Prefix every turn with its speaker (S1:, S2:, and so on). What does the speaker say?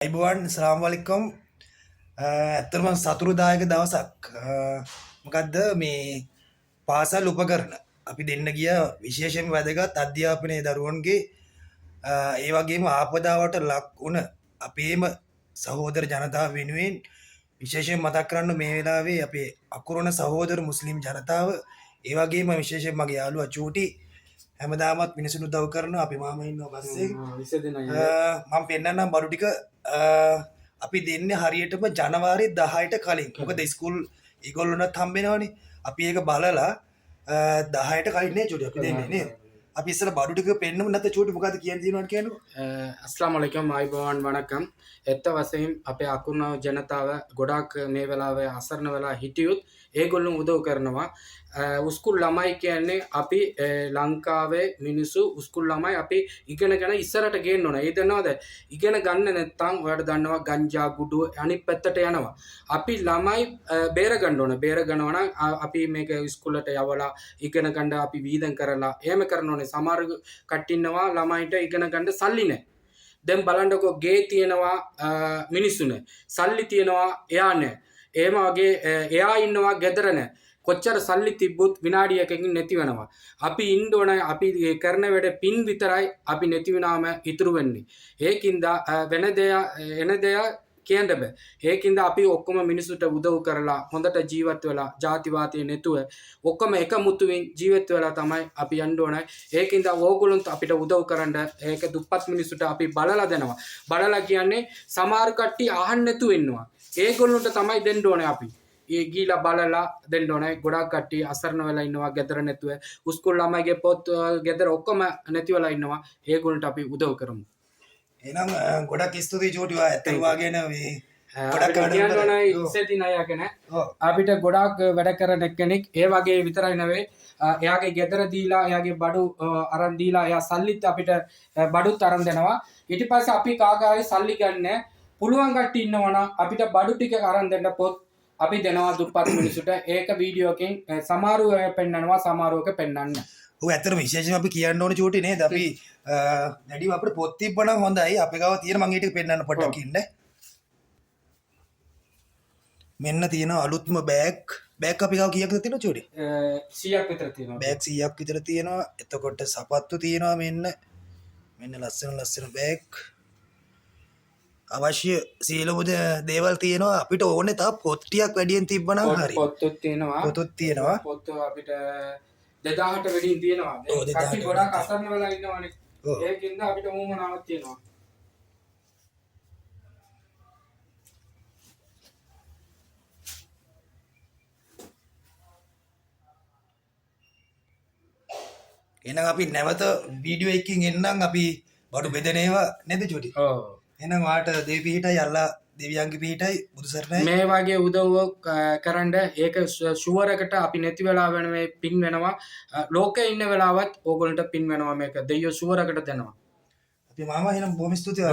S1: අයිබෝවන් ස්ලාම්වලික්කොම් ඇත්තරම සතුරුදායක දවසක් මොකක්ද මේ පාසල් උපකරණ අපි දෙන්න ගිය විශේෂයෙන් වැදගත් අධ්‍යාපනය දරුවන්ගේ ඒ වගේම ආපදාවට ලක් වුණ අපේම සහෝදර ජනතාව වෙනුවෙන් විශේෂයෙන් මතක් කරන්න මේ වෙලාවේ අපේ අකුරණ සහෝදර මුස්ලිම් ජනතාව ඒ වගේම විශේෂයෙන් මගේ යාළුවා චූටි හැමදාමත් මිනිසුන් උදව් කරන අපි මාම ඉන්නවා පස්සේ මම පෙන්නන්නම් බඩු ටික අපි දෙන්නේ හරියටම ජනවාරි 10ට කලින්. මොකද ස්කූල් ඒගොල්ලොන්ට හම්බෙනවනේ. අපි ඒක බලලා 10ට කලින් නේ චූටි අපි දෙන්නේ නේද? අපි ඉස්සර බඩු ටික පෙන්නමු නැත්නම් චූටි මොකද්ද කියන්න තියෙනවද කියන්නකො.
S2: අස්ලාම් අලයිකුම් ආයිබෝවන් වණකම්. එත්ත වශයෙන් අපේ අකුරණ ජනතාව ගොඩාක් මේ වෙලාවේ අසරණ වෙලා හිටියොත් ඒගොල්ලෝ උදව් කරනවා. උස්කුල් ළමයි කියන්නේ අපි ලංකාවේ මිනිස්සු උස්කුල් ළමයි අපි ඉගෙනගෙන ඉස්සරට ගේන්න ඕන. ඒ දන්නවද? ඉගෙන ගන්න නැත්නම් ඔයාලට දන්නවා ගංජා ගුඩු අනිත් පැත්තට යනවා. අපි ළමයි බේර ගන්න ඕන. බේර ගන්නවා නම් අපි මේක ඉස්කෝලේට යවලා ඉගෙන ගන්න අපි වීදම් කරලා එහෙම කරන්න ඕනේ. සමහර කට්ටිය ඉන්නවා ළමයින්ට ඉගෙන ගන්න සල්ලි නැහැ. දැන් බලන්නකෝ ගේ තියනවා මිනිස්සුනේ. සල්ලි තියනවා එයා නැහැ. එහෙම වගේ එයා ඉන්නවා ගෙදර නැහැ. කොච්චර සල්ලි තිබ්බොත් විනාඩියකින් නැති වෙනවා. අපි ඉන්න ඕන අපි කරන වැඩ පින් විතරයි අපි නැති වෙනාම ඉතුරු වෙන්නේ. ඒකින්ද වෙන දෙයක් කියන්න බෑ. ඒකින්ද අපි ඔක්කොම මිනිසුන්ට උදව් කරලා හොඳට ජීවත් වෙලා ජාතිවාදී නැතුව ඔක්කොම එකමුතුවෙන් ජීවත් වෙලා තමයි අපි යන්න ඕන. ඒකින්ද ඕගොල්ලොන්ට අපිට උදව් කරන්න ඒක දුප්පත් මිනිසුන්ට අපි බලලා දෙනවා. බලලා කියන්නේ සමහර කට්ටිය අහන්න නැතුව ඉන්නවා. ඒගොල්ලොන්ට තමයි දෙන්න ඕනේ අපි. ඒ ගීලා බලලා දෙන්න ඕනේ. ගොඩාක් කට්ටිය අසරණ වෙලා ඉන්නවා ගෙදර නැතුව. උස්කෝල ළමයිගේ පොත් ගෙදර ඔක්කොම නැති වෙලා ඉන්නවා. ඒගොල්ලන්ට අපි උදව් කරමු.
S1: එහෙනම් ගොඩක් ස්තුතියි චූටි ඔයා ඇත්තම වාගෙන මේ
S2: ගොඩක් කියන්න ඕනේ ඉස්සෙල්දින අයගෙන අපිට ගොඩාක් වැඩ කරන කෙනෙක් ඒ වගේ විතරයි නෙවෙයි එයාගේ ගෙදර දීලා එයාගේ බඩු අරන් දීලා එයා සල්ලිත් අපිට බඩුත් අරන් දෙනවා. ඊට පස්සේ අපි කාගාවේ සල්ලි ගන්න පුළුවන් කට්ටිය ඉන්නවනම් අපිට බඩු ටික අරන් දෙන්න පොත් අපි දෙනවා දුප්පත් මිනිසුන්ට. ඒක වීඩියෝකින් සමහරව පෙන්නනවා සමහරවක පෙන්නන්නේ.
S1: ඔව් ඇත්තටම විශේෂයෙන් අපි කියන්න ඕනේ චූටි නේද? අපි දැඩිව අපිට පොත් තිබ්බනම් හොඳයි. අපේ ගාව තියෙන මම ඊට පෙන්නන්න පොඩ්ඩක් ඉන්න. මෙන්න තියෙන අලුත්ම බෑග් අපි ගාව කීයක්ද තියෙනවද චූටි?
S2: 100ක් විතර තියෙනවා.
S1: බෑග් 100ක් විතර තියෙනවා. එතකොට සපත්තු තියෙනවා මෙන්න ලස්සන බෑග්. අවශ්‍ය සියලුම දේවල් තියෙනවා. අපිට ඕනේ තා පොත් ටිකක් වැඩියෙන් තිබ්බනම් හරි.
S2: පොත්තුත් තියෙනවා. පොත් අපිට 2000ට වැඩියෙන් තියෙනවා. කට්ටි ගොඩක් අසරණ වෙලා ඉන්නවනේ. ඒකින්ද අපිට ඕමනාවක් තියෙනවා.
S1: එහෙනම් අපි නැවත වීඩියෝ එකකින් එන්නම් අපි බඩු බෙදන ඒවා නේද චූටි?
S2: ඔව්.
S1: එහෙනම් වාට දෙවි පිහිටයි අල්ලා දෙවියන්ගේ පිහිටයි බුදු සරණයි.
S2: මේ වගේ උදව් කරන්න ඒක ෂුවර් එකට අපි නැති වෙලා වෙන මේ පින් වෙනවා. ලෝකේ ඉන්න වෙලාවත් ඕගොල්ලන්ට පින් වෙනවා මේක. දෙයියෝ ෂුවර් එකට දෙනවා.
S1: අපි මාමා එහෙනම් බොහොම ස්තුතියි.